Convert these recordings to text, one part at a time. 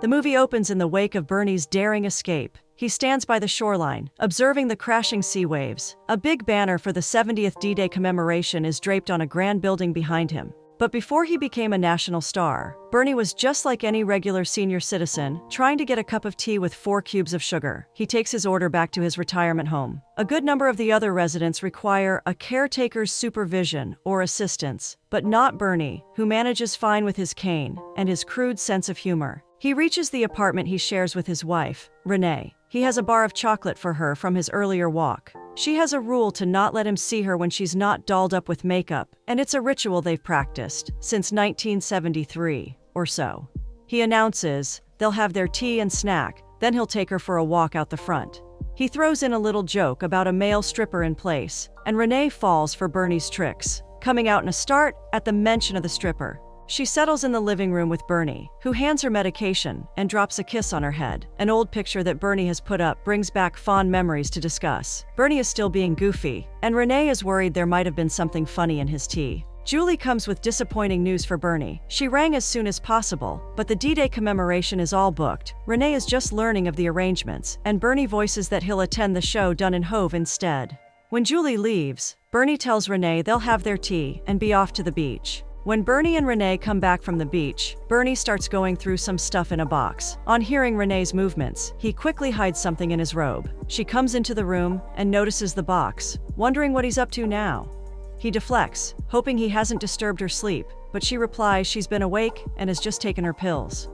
The movie opens in the wake of Bernie's daring escape. He stands by the shoreline, observing the crashing sea waves. A big banner for the 70th D-Day commemoration is draped on a grand building behind him. But before he became a national star, Bernie was just like any regular senior citizen, trying to get a cup of tea with 4 cubes of sugar. He takes his order back to his retirement home. A good number of the other residents require a caretaker's supervision or assistance, but not Bernie, who manages fine with his cane and his crude sense of humor. He reaches the apartment he shares with his wife, Renee. He has a bar of chocolate for her from his earlier walk. She has a rule to not let him see her when she's not dolled up with makeup, and it's a ritual they've practiced since 1973 or so. He announces they'll have their tea and snack, then he'll take her for a walk out the front. He throws in a little joke about a male stripper in place, and Renee falls for Bernie's tricks, coming out in a start at the mention of the stripper. She settles in the living room with Bernie, who hands her medication and drops a kiss on her head. An old picture that Bernie has put up brings back fond memories to discuss. Bernie is still being goofy, and Renee is worried there might have been something funny in his tea. Julie comes with disappointing news for Bernie. She rang as soon as possible, but the D-Day commemoration is all booked. Renee is just learning of the arrangements, and Bernie voices that he'll attend the show done in Hove instead. When Julie leaves, Bernie tells Renee they'll have their tea and be off to the beach. When Bernie and Renee come back from the beach, Bernie starts going through some stuff in a box. On hearing Renee's movements, he quickly hides something in his robe. She comes into the room and notices the box, wondering what he's up to now. He deflects, hoping he hasn't disturbed her sleep, but she replies she's been awake and has just taken her pills.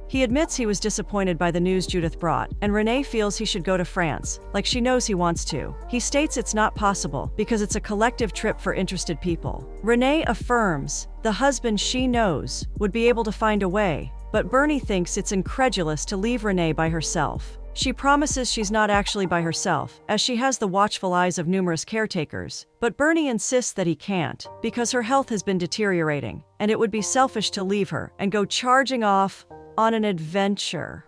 He admits he was disappointed by the news Judith brought, and Renee feels he should go to France, like she knows he wants to. He states it's not possible because it's a collective trip for interested people. Renee affirms the husband she knows would be able to find a way, but Bernie thinks it's incredulous to leave Renee by herself. She promises she's not actually by herself, as she has the watchful eyes of numerous caretakers, but Bernie insists that he can't, because her health has been deteriorating, and it would be selfish to leave her and go charging off on an adventure.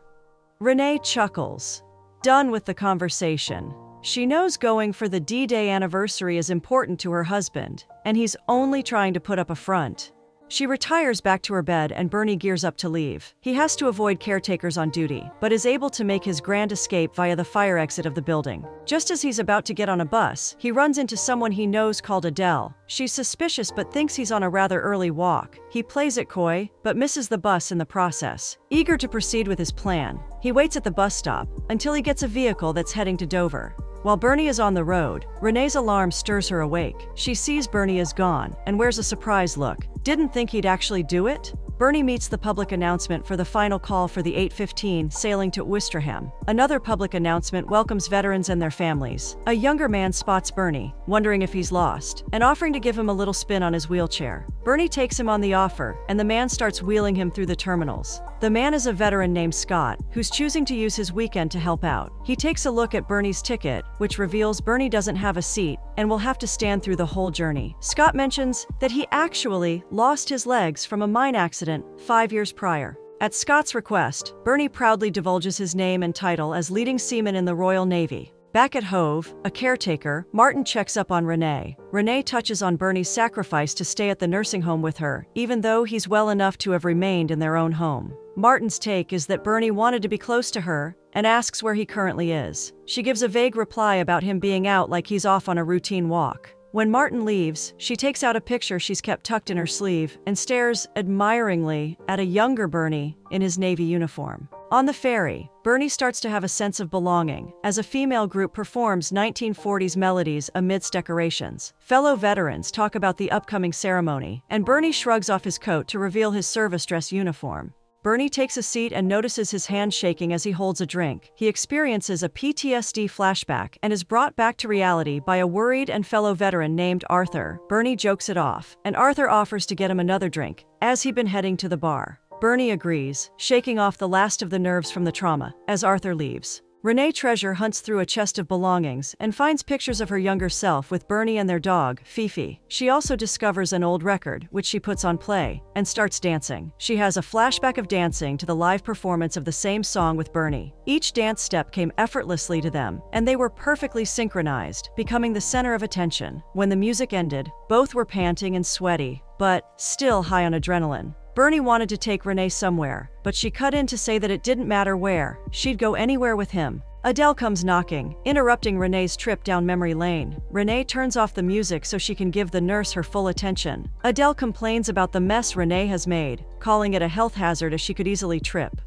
Renee chuckles, done with the conversation. She knows going for the D-Day anniversary is important to her husband, and he's only trying to put up a front. She retires back to her bed and Bernie gears up to leave. He has to avoid caretakers on duty, but is able to make his grand escape via the fire exit of the building. Just as he's about to get on a bus, he runs into someone he knows called Adele. She's suspicious but thinks he's on a rather early walk. He plays it coy, but misses the bus in the process. Eager to proceed with his plan, he waits at the bus stop until he gets a vehicle that's heading to Dover. While Bernie is on the road, Renee's alarm stirs her awake. She sees Bernie is gone and wears a surprised look. Didn't think he'd actually do it? Bernie meets the public announcement for the final call for the 8:15 sailing to Ouistreham. Another public announcement welcomes veterans and their families. A younger man spots Bernie, wondering if he's lost, and offering to give him a little spin on his wheelchair. Bernie takes him on the offer, and the man starts wheeling him through the terminals. The man is a veteran named Scott, who's choosing to use his weekend to help out. He takes a look at Bernie's ticket, which reveals Bernie doesn't have a seat and will have to stand through the whole journey. Scott mentions that he actually lost his legs from a mine accident 5 years prior. At Scott's request, Bernie proudly divulges his name and title as leading seaman in the Royal Navy. Back at Hove, a caretaker, Martin checks up on Renee. Renee touches on Bernie's sacrifice to stay at the nursing home with her, even though he's well enough to have remained in their own home. Martin's take is that Bernie wanted to be close to her and asks where he currently is. She gives a vague reply about him being out like he's off on a routine walk. When Martin leaves, she takes out a picture she's kept tucked in her sleeve and stares admiringly at a younger Bernie in his Navy uniform. On the ferry, Bernie starts to have a sense of belonging as a female group performs 1940s melodies amidst decorations. Fellow veterans talk about the upcoming ceremony, and Bernie shrugs off his coat to reveal his service dress uniform. Bernie takes a seat and notices his hand shaking as he holds a drink. He experiences a PTSD flashback and is brought back to reality by a worried and fellow veteran named Arthur. Bernie jokes it off, and Arthur offers to get him another drink, as he'd been heading to the bar. Bernie agrees, shaking off the last of the nerves from the trauma, as Arthur leaves. Renee Treasure hunts through a chest of belongings and finds pictures of her younger self with Bernie and their dog, Fifi. She also discovers an old record, which she puts on play, and starts dancing. She has a flashback of dancing to the live performance of the same song with Bernie. Each dance step came effortlessly to them, and they were perfectly synchronized, becoming the center of attention. When the music ended, both were panting and sweaty, but still high on adrenaline. Bernie wanted to take Renee somewhere, but she cut in to say that it didn't matter where, she'd go anywhere with him. Adele comes knocking, interrupting Renee's trip down memory lane. Renee turns off the music so she can give the nurse her full attention. Adele complains about the mess Renee has made, calling it a health hazard as she could easily trip.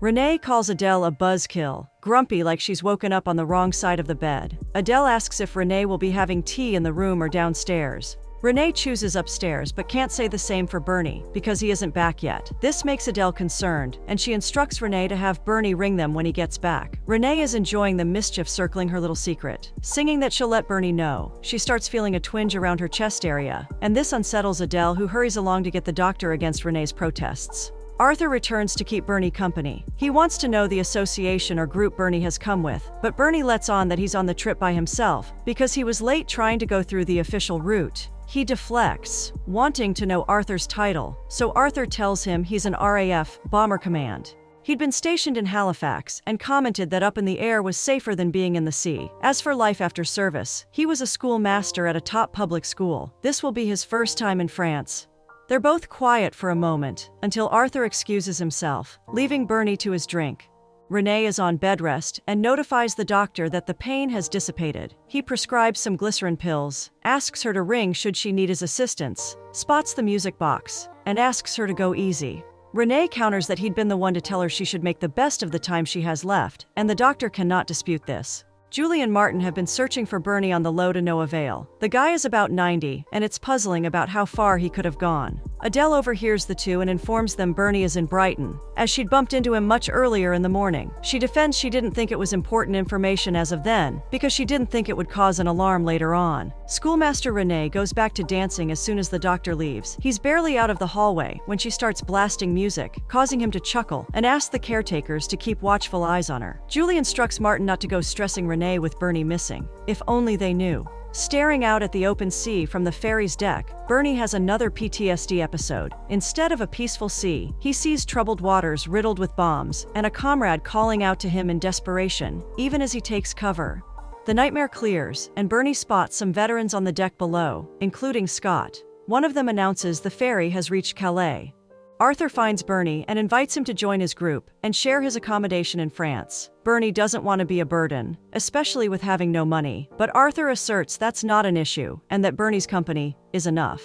Renee calls Adele a buzzkill, grumpy like she's woken up on the wrong side of the bed. Adele asks if Renee will be having tea in the room or downstairs. Renee chooses upstairs but can't say the same for Bernie, because he isn't back yet. This makes Adele concerned, and she instructs Renee to have Bernie ring them when he gets back. Renee is enjoying the mischief circling her little secret, singing that she'll let Bernie know. She starts feeling a twinge around her chest area, and this unsettles Adele, who hurries along to get the doctor against Renee's protests. Arthur returns to keep Bernie company. He wants to know the association or group Bernie has come with, but Bernie lets on that he's on the trip by himself because he was late trying to go through the official route. He deflects, wanting to know Arthur's title, so Arthur tells him he's an RAF bomber command. He'd been stationed in Halifax and commented that up in the air was safer than being in the sea. As for life after service, he was a schoolmaster at a top public school. This will be his first time in France. They're both quiet for a moment, until Arthur excuses himself, leaving Bernie to his drink. Renee is on bed rest and notifies the doctor that the pain has dissipated. He prescribes some glycerin pills, asks her to ring should she need his assistance, spots the music box, and asks her to go easy. Renee counters that he'd been the one to tell her she should make the best of the time she has left, and the doctor cannot dispute this. Julie and Martin have been searching for Bernie on the low to no avail. The guy is about 90, and it's puzzling about how far he could have gone. Adele overhears the two and informs them Bernie is in Brighton, as she'd bumped into him much earlier in the morning. She defends she didn't think it was important information as of then, because she didn't think it would cause an alarm later on. Schoolmaster Renee goes back to dancing as soon as the doctor leaves. He's barely out of the hallway when she starts blasting music, causing him to chuckle, and asks the caretakers to keep watchful eyes on her. Julie instructs Martin not to go stressing Renee with Bernie missing. If only they knew. Staring out at the open sea from the ferry's deck, Bernie has another PTSD episode. Instead of a peaceful sea, he sees troubled waters riddled with bombs, and a comrade calling out to him in desperation, even as he takes cover. The nightmare clears, and Bernie spots some veterans on the deck below, including Scott. One of them announces the ferry has reached Calais. Arthur finds Bernie and invites him to join his group and share his accommodation in France. Bernie doesn't want to be a burden, especially with having no money, but Arthur asserts that's not an issue and that Bernie's company is enough.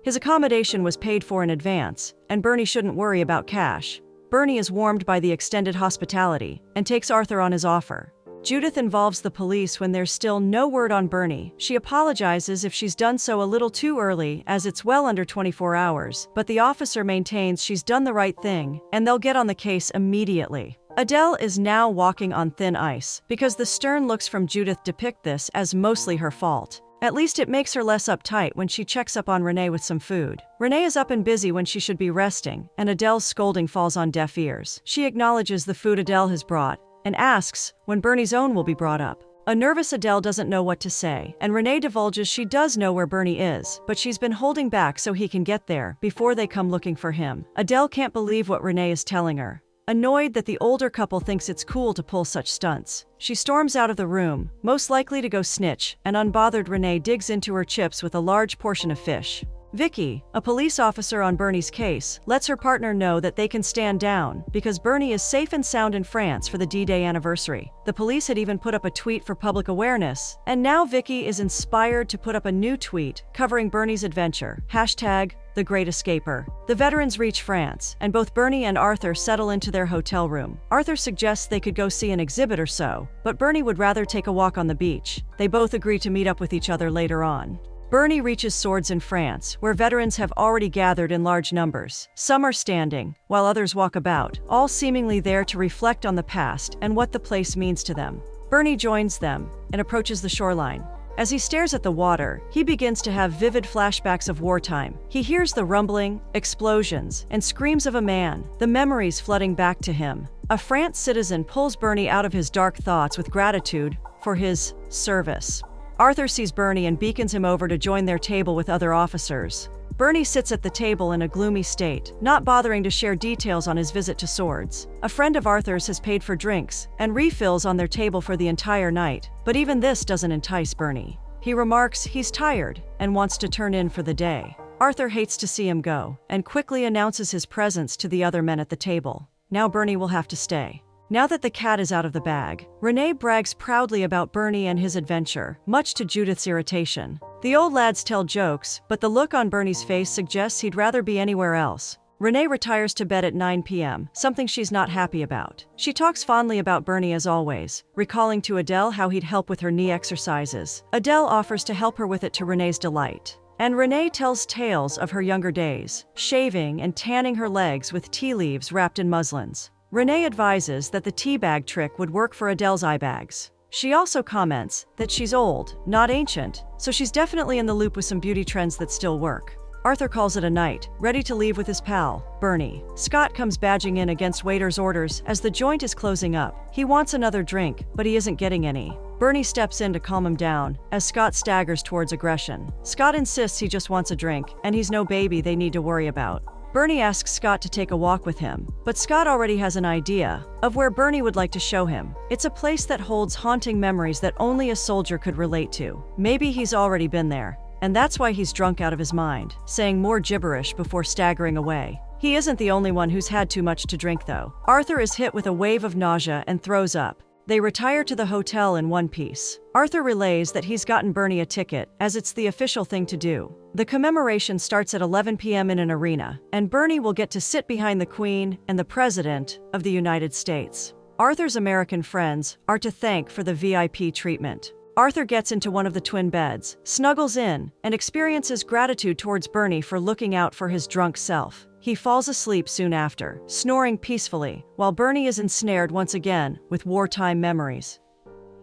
His accommodation was paid for in advance, and Bernie shouldn't worry about cash. Bernie is warmed by the extended hospitality and takes Arthur on his offer. Judith involves the police when there's still no word on Bernie. She apologizes if she's done so a little too early, as it's well under 24 hours, but the officer maintains she's done the right thing, and they'll get on the case immediately. Adele is now walking on thin ice, because the stern looks from Judith depict this as mostly her fault. At least it makes her less uptight when she checks up on Renee with some food. Renee is up and busy when she should be resting, and Adele's scolding falls on deaf ears. She acknowledges the food Adele has brought, and asks when Bernie's own will be brought up. A nervous Adele doesn't know what to say, and Renee divulges she does know where Bernie is, but she's been holding back so he can get there before they come looking for him. Adele can't believe what Renee is telling her. Annoyed that the older couple thinks it's cool to pull such stunts, she storms out of the room, most likely to go snitch, and unbothered Renee digs into her chips with a large portion of fish. Vicky, a police officer on Bernie's case, lets her partner know that they can stand down because Bernie is safe and sound in France for the D-Day anniversary. The police had even put up a tweet for public awareness, and now Vicky is inspired to put up a new tweet covering Bernie's adventure. #The Great Escaper. The veterans reach France, and both Bernie and Arthur settle into their hotel room. Arthur suggests they could go see an exhibit or so, but Bernie would rather take a walk on the beach. They both agree to meet up with each other later on. Bernie reaches Swords in France, where veterans have already gathered in large numbers. Some are standing, while others walk about, all seemingly there to reflect on the past and what the place means to them. Bernie joins them and approaches the shoreline. As he stares at the water, he begins to have vivid flashbacks of wartime. He hears the rumbling, explosions, and screams of a man, the memories flooding back to him. A France citizen pulls Bernie out of his dark thoughts with gratitude for his service. Arthur sees Bernie and beacons him over to join their table with other officers. Bernie sits at the table in a gloomy state, not bothering to share details on his visit to Swords. A friend of Arthur's has paid for drinks and refills on their table for the entire night, but even this doesn't entice Bernie. He remarks he's tired and wants to turn in for the day. Arthur hates to see him go, and quickly announces his presence to the other men at the table. Now Bernie will have to stay. Now that the cat is out of the bag, Renee brags proudly about Bernie and his adventure, much to Judith's irritation. The old lads tell jokes, but the look on Bernie's face suggests he'd rather be anywhere else. Renee retires to bed at 9 p.m., something she's not happy about. She talks fondly about Bernie as always, recalling to Adele how he'd help with her knee exercises. Adele offers to help her with it to Renee's delight. And Renee tells tales of her younger days, shaving and tanning her legs with tea leaves wrapped in muslins. Renee advises that the tea bag trick would work for Adele's eye bags. She also comments that she's old, not ancient, so she's definitely in the loop with some beauty trends that still work. Arthur calls it a night, ready to leave with his pal, Bernie. Scott comes badging in against waiter's orders as the joint is closing up. He wants another drink, but he isn't getting any. Bernie steps in to calm him down, as Scott staggers towards aggression. Scott insists he just wants a drink, and he's no baby they need to worry about. Bernie asks Scott to take a walk with him, but Scott already has an idea of where Bernie would like to show him. It's a place that holds haunting memories that only a soldier could relate to. Maybe he's already been there. And that's why he's drunk out of his mind, saying more gibberish before staggering away. He isn't the only one who's had too much to drink, though. Arthur is hit with a wave of nausea and throws up. They retire to the hotel in one piece. Arthur relays that he's gotten Bernie a ticket, as it's the official thing to do. The commemoration starts at 11 p.m. in an arena, and Bernie will get to sit behind the Queen and the President of the United States. Arthur's American friends are to thank for the VIP treatment. Arthur gets into one of the twin beds, snuggles in, and experiences gratitude towards Bernie for looking out for his drunk self. He falls asleep soon after, snoring peacefully, while Bernie is ensnared once again with wartime memories.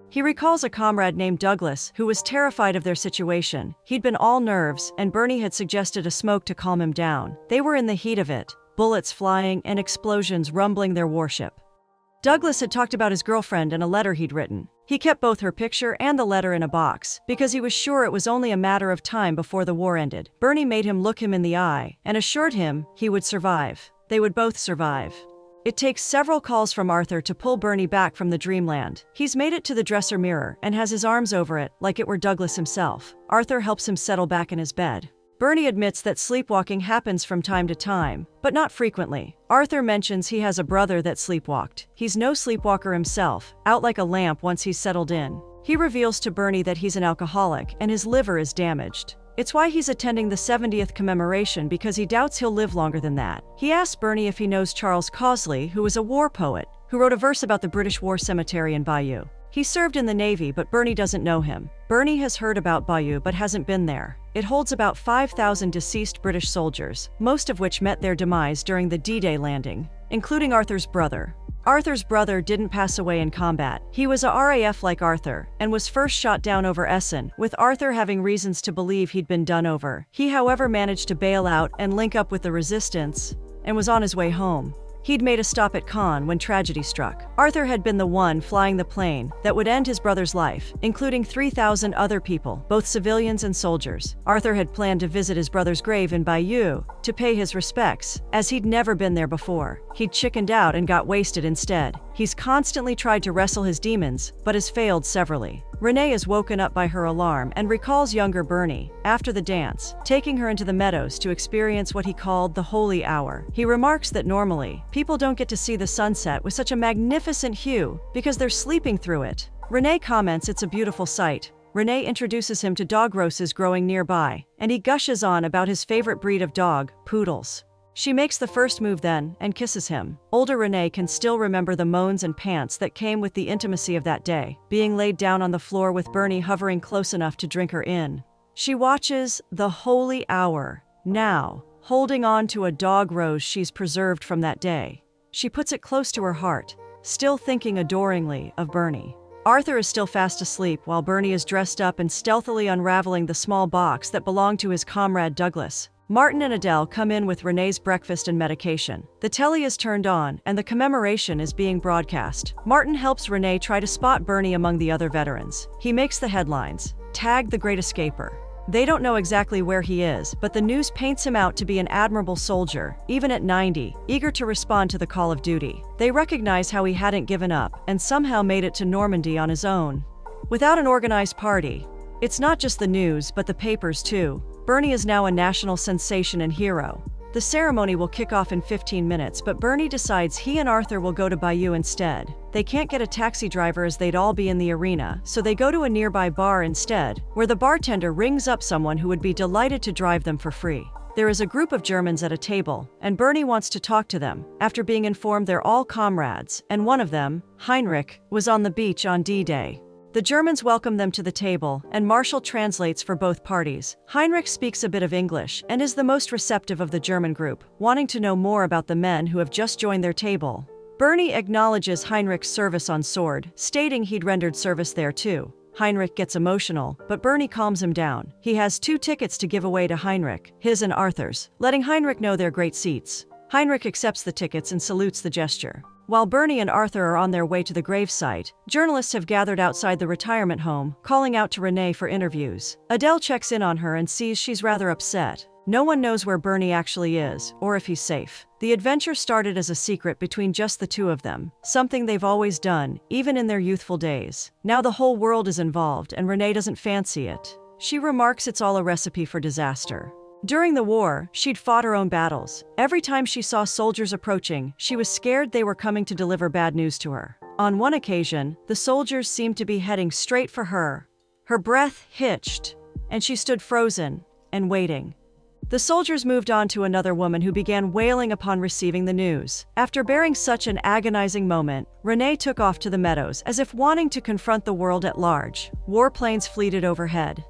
He recalls a comrade named Douglas who was terrified of their situation. He'd been all nerves, and Bernie had suggested a smoke to calm him down. They were in the heat of it, bullets flying and explosions rumbling their warship. Douglas had talked about his girlfriend and a letter he'd written. He kept both her picture and the letter in a box, because he was sure it was only a matter of time before the war ended. Bernie made him look him in the eye, and assured him he would survive. They would both survive. It takes several calls from Arthur to pull Bernie back from the dreamland. He's made it to the dresser mirror, and has his arms over it, like it were Douglas himself. Arthur helps him settle back in his bed. Bernie admits that sleepwalking happens from time to time, but not frequently. Arthur mentions he has a brother that sleepwalked. He's no sleepwalker himself, out like a lamp once he's settled in. He reveals to Bernie that he's an alcoholic and his liver is damaged. It's why he's attending the 70th commemoration, because he doubts he'll live longer than that. He asks Bernie if he knows Charles Causley, who was a war poet, who wrote a verse about the British war cemetery in Bayeux. He served in the Navy, but Bernie doesn't know him. Bernie has heard about Bayeux but hasn't been there. It holds about 5,000 deceased British soldiers, most of which met their demise during the D-Day landing, including Arthur's brother. Arthur's brother didn't pass away in combat. He was a RAF like Arthur, and was first shot down over Essen, with Arthur having reasons to believe he'd been done over. He, however, managed to bail out and link up with the resistance, and was on his way home. He'd made a stop at Caen when tragedy struck. Arthur had been the one flying the plane that would end his brother's life, including 3,000 other people, both civilians and soldiers. Arthur had planned to visit his brother's grave in Bayeux to pay his respects, as he'd never been there before. He'd chickened out and got wasted instead. He's constantly tried to wrestle his demons, but has failed severally. Renee is woken up by her alarm and recalls younger Bernie, after the dance, taking her into the meadows to experience what he called the holy hour. He remarks that normally, people don't get to see the sunset with such a magnificent hue because they're sleeping through it. Renee comments it's a beautiful sight. Renee introduces him to dog roses growing nearby, and he gushes on about his favorite breed of dog, poodles. She makes the first move then, and kisses him. Older Renee can still remember the moans and pants that came with the intimacy of that day, being laid down on the floor with Bernie hovering close enough to drink her in. She watches the holy hour, now, holding on to a dog rose she's preserved from that day. She puts it close to her heart, still thinking adoringly of Bernie. Arthur is still fast asleep while Bernie is dressed up and stealthily unraveling the small box that belonged to his comrade Douglas. Martin and Adele come in with Renee's breakfast and medication. The telly is turned on, and the commemoration is being broadcast. Martin helps Renee try to spot Bernie among the other veterans. He makes the headlines, "Tag the Great Escaper." They don't know exactly where he is, but the news paints him out to be an admirable soldier, even at 90, eager to respond to the call of duty. They recognize how he hadn't given up, and somehow made it to Normandy on his own. Without an organized party, it's not just the news but the papers too. Bernie is now a national sensation and hero. The ceremony will kick off in 15 minutes, but Bernie decides he and Arthur will go to Bayou instead. They can't get a taxi driver as they'd all be in the arena, so they go to a nearby bar instead, where the bartender rings up someone who would be delighted to drive them for free. There is a group of Germans at a table, and Bernie wants to talk to them, after being informed they're all comrades, and one of them, Heinrich, was on the beach on D-Day. The Germans welcome them to the table, and Marshall translates for both parties. Heinrich speaks a bit of English and is the most receptive of the German group, wanting to know more about the men who have just joined their table. Bernie acknowledges Heinrich's service on Sword, stating he'd rendered service there too. Heinrich gets emotional, but Bernie calms him down. He has 2 tickets to give away to Heinrich, his and Arthur's, letting Heinrich know they're great seats. Heinrich accepts the tickets and salutes the gesture. While Bernie and Arthur are on their way to the gravesite, journalists have gathered outside the retirement home, calling out to Renee for interviews. Adele checks in on her and sees she's rather upset. No one knows where Bernie actually is, or if he's safe. The adventure started as a secret between just the 2 of them, something they've always done, even in their youthful days. Now the whole world is involved, and Renee doesn't fancy it. She remarks it's all a recipe for disaster. During the war, she'd fought her own battles. Every time she saw soldiers approaching, she was scared they were coming to deliver bad news to her. On one occasion, the soldiers seemed to be heading straight for her. Her breath hitched, and she stood frozen and waiting. The soldiers moved on to another woman who began wailing upon receiving the news. After bearing such an agonizing moment, Renee took off to the meadows as if wanting to confront the world at large. Warplanes fleeted overhead.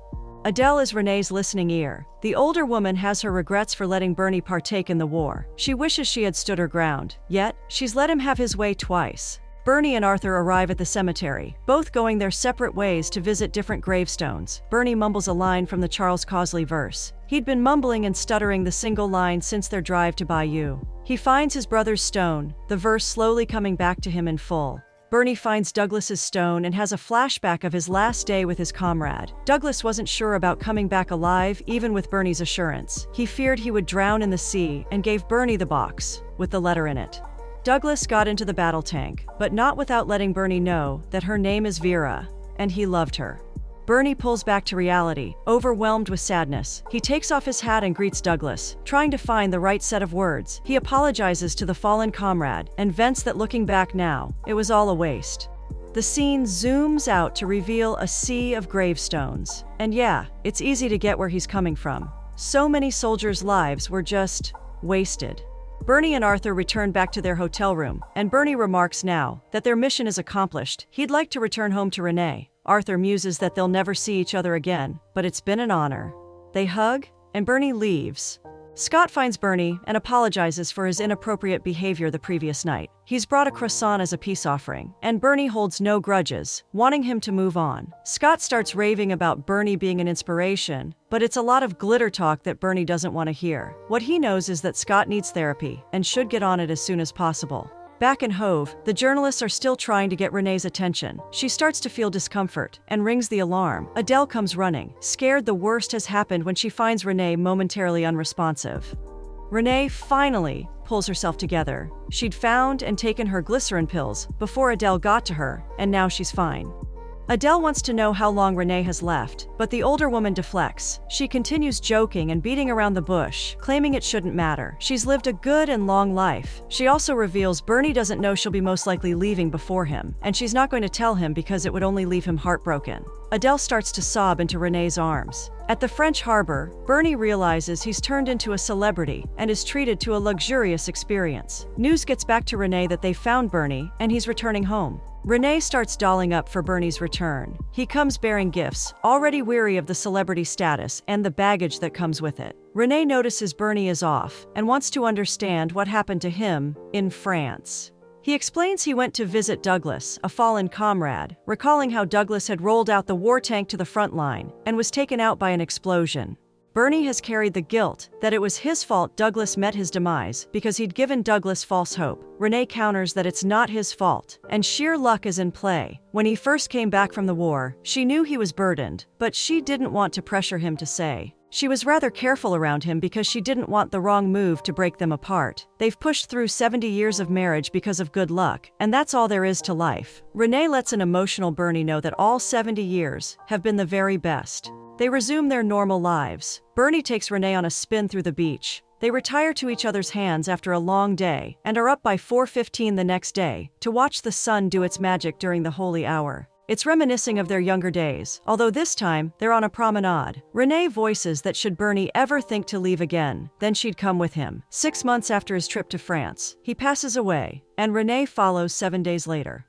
Adele is Renee's listening ear. The older woman has her regrets for letting Bernie partake in the war. She wishes she had stood her ground. Yet, she's let him have his way twice. Bernie and Arthur arrive at the cemetery, both going their separate ways to visit different gravestones. Bernie mumbles a line from the Charles Causley verse. He'd been mumbling and stuttering the single line since their drive to Bayou. He finds his brother's stone, the verse slowly coming back to him in full. Bernie finds Douglas's stone and has a flashback of his last day with his comrade. Douglas wasn't sure about coming back alive, even with Bernie's assurance. He feared he would drown in the sea and gave Bernie the box, with the letter in it. Douglas got into the battle tank, but not without letting Bernie know that her name is Vera, and he loved her. Bernie pulls back to reality, overwhelmed with sadness. He takes off his hat and greets Douglas, trying to find the right set of words. He apologizes to the fallen comrade and vents that looking back now, it was all a waste. The scene zooms out to reveal a sea of gravestones. And yeah, it's easy to get where he's coming from. So many soldiers' lives were just wasted. Bernie and Arthur return back to their hotel room, and Bernie remarks now that their mission is accomplished. He'd like to return home to Renee. Arthur muses that they'll never see each other again, but it's been an honor. They hug, and Bernie leaves. Scott finds Bernie and apologizes for his inappropriate behavior the previous night. He's brought a croissant as a peace offering, and Bernie holds no grudges, wanting him to move on. Scott starts raving about Bernie being an inspiration, but it's a lot of glitter talk that Bernie doesn't want to hear. What he knows is that Scott needs therapy and should get on it as soon as possible. Back in Hove, the journalists are still trying to get Renee's attention. She starts to feel discomfort and rings the alarm. Adele comes running, scared the worst has happened when she finds Renee momentarily unresponsive. Renee finally pulls herself together. She'd found and taken her glycerin pills before Adele got to her, and now she's fine. Adele wants to know how long Renee has left, but the older woman deflects. She continues joking and beating around the bush, claiming it shouldn't matter. She's lived a good and long life. She also reveals Bernie doesn't know she'll be most likely leaving before him, and she's not going to tell him because it would only leave him heartbroken. Adele starts to sob into Renee's arms. At the French harbor, Bernie realizes he's turned into a celebrity and is treated to a luxurious experience. News gets back to Renee that they found Bernie and he's returning home. Renee starts dolling up for Bernie's return. He comes bearing gifts, already weary of the celebrity status and the baggage that comes with it. Renee notices Bernie is off and wants to understand what happened to him in France. He explains he went to visit Douglas, a fallen comrade, recalling how Douglas had rolled out the war tank to the front line and was taken out by an explosion. Bernie has carried the guilt that it was his fault Douglas met his demise because he'd given Douglas false hope. Renee counters that it's not his fault, and sheer luck is in play. When he first came back from the war, she knew he was burdened, but she didn't want to pressure him to say. She was rather careful around him because she didn't want the wrong move to break them apart. They've pushed through 70 years of marriage because of good luck, and that's all there is to life. Renee lets an emotional Bernie know that all 70 years have been the very best. They resume their normal lives. Bernie takes Renee on a spin through the beach. They retire to each other's hands after a long day and are up by 4:15 the next day to watch the sun do its magic during the holy hour. It's reminiscing of their younger days, although this time they're on a promenade. Renee voices that should Bernie ever think to leave again, then she'd come with him. 6 months after his trip to France, he passes away, and Renee follows 7 days later.